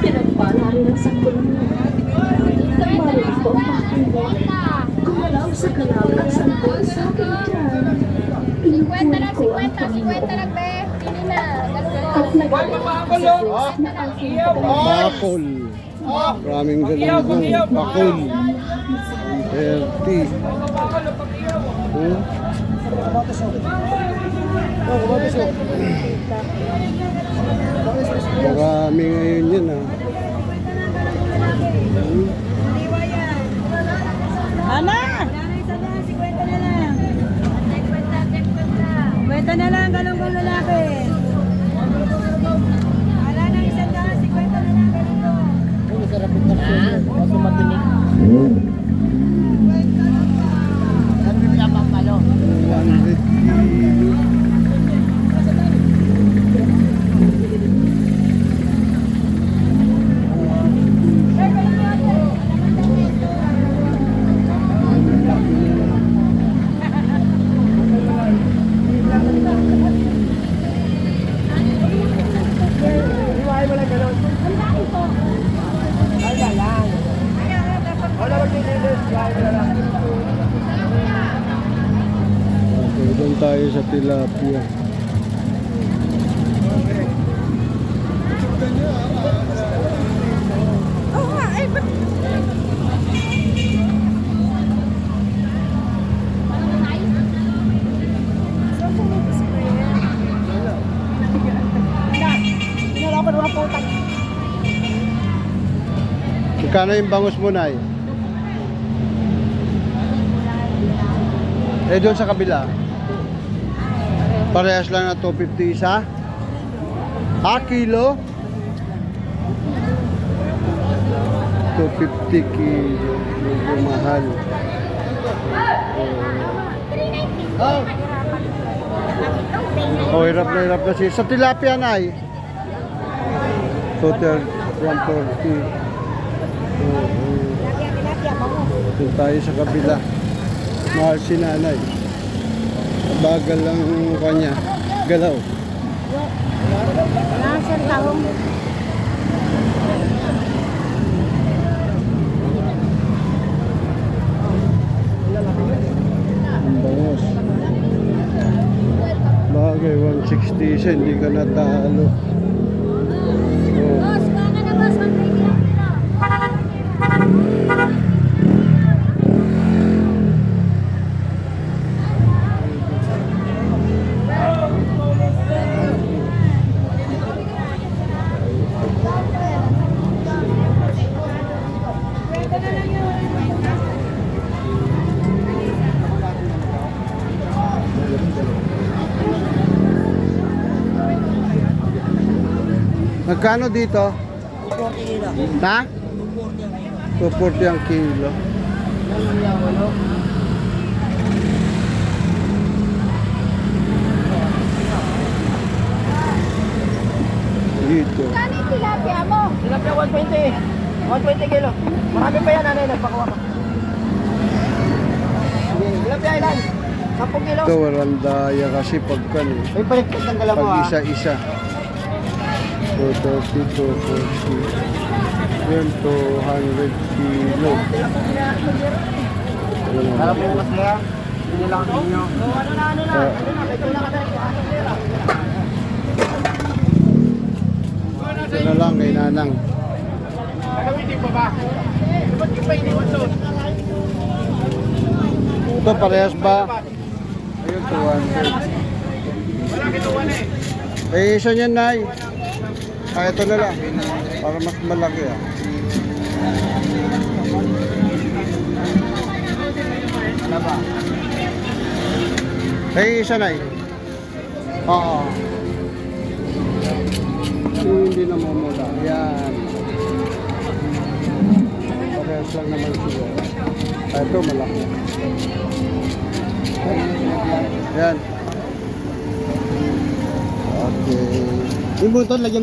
Pinagpala rin ang sanggol mo. Nagmarinig ko ang bakal mo. Gumalaw sa galaw ng sanggol sa akin dyan. Pinupuri ko ang Panginoon. At nagawa sa Diyos na aking Bakol. Maraming galunggong. Bakol. 30. Marami ngayon yun Ana! Kwenta na lang, galunggong lalaki. Wala na 150 na lang, galunggong. Masarap ito kasi kasi matinig. Ano yung pinapapalo? 100 kilo. Okay, doon tayo sa tilapia. Magkano yung bangus mo, Nay? Eh, doon sa kabila. Parehas lang na 250 isa. Kilo? 250 kilo. Medyo mahal. Oh, hirap na siya. Sa tilapia, Nay? 140. Doon tayo sa kabila. Mahal si Nanay. Bagal lang kanya. Galaw. Wala siyang tahong. Ang bangos. Bagay, 160 siya. Hindi ka natalo. Boss, kuha ka na boss, 120 lang kilo. Magkano dito? 40 kilo. Ha? 240 ang kilo. Dito. Kano yung tilapia mo? Tilapia 120. 120 kilo. Marami pa yan, Nanay. Nagpakuha pa. Tilapia ilan? 10 kilo. Ito, walang daya kasi pagkan eh. May palikpit ng dala mo, Pag ha? isa-isa. 230, 240. Yan, 200 kilo. Harap mo yung masaya. Hindi lang ang inyo. Ito na lang kay Nanang. Ito parehas ba? Ayun, 200. Eh, isa niyan, Nay. Ito na lang. Para mas malaki Eh, isa, Nay. Oo. Hindi na mamula. Yan. Parehas lang naman siya. Ito malaki. Yan. Okay. Yung buton, lagyan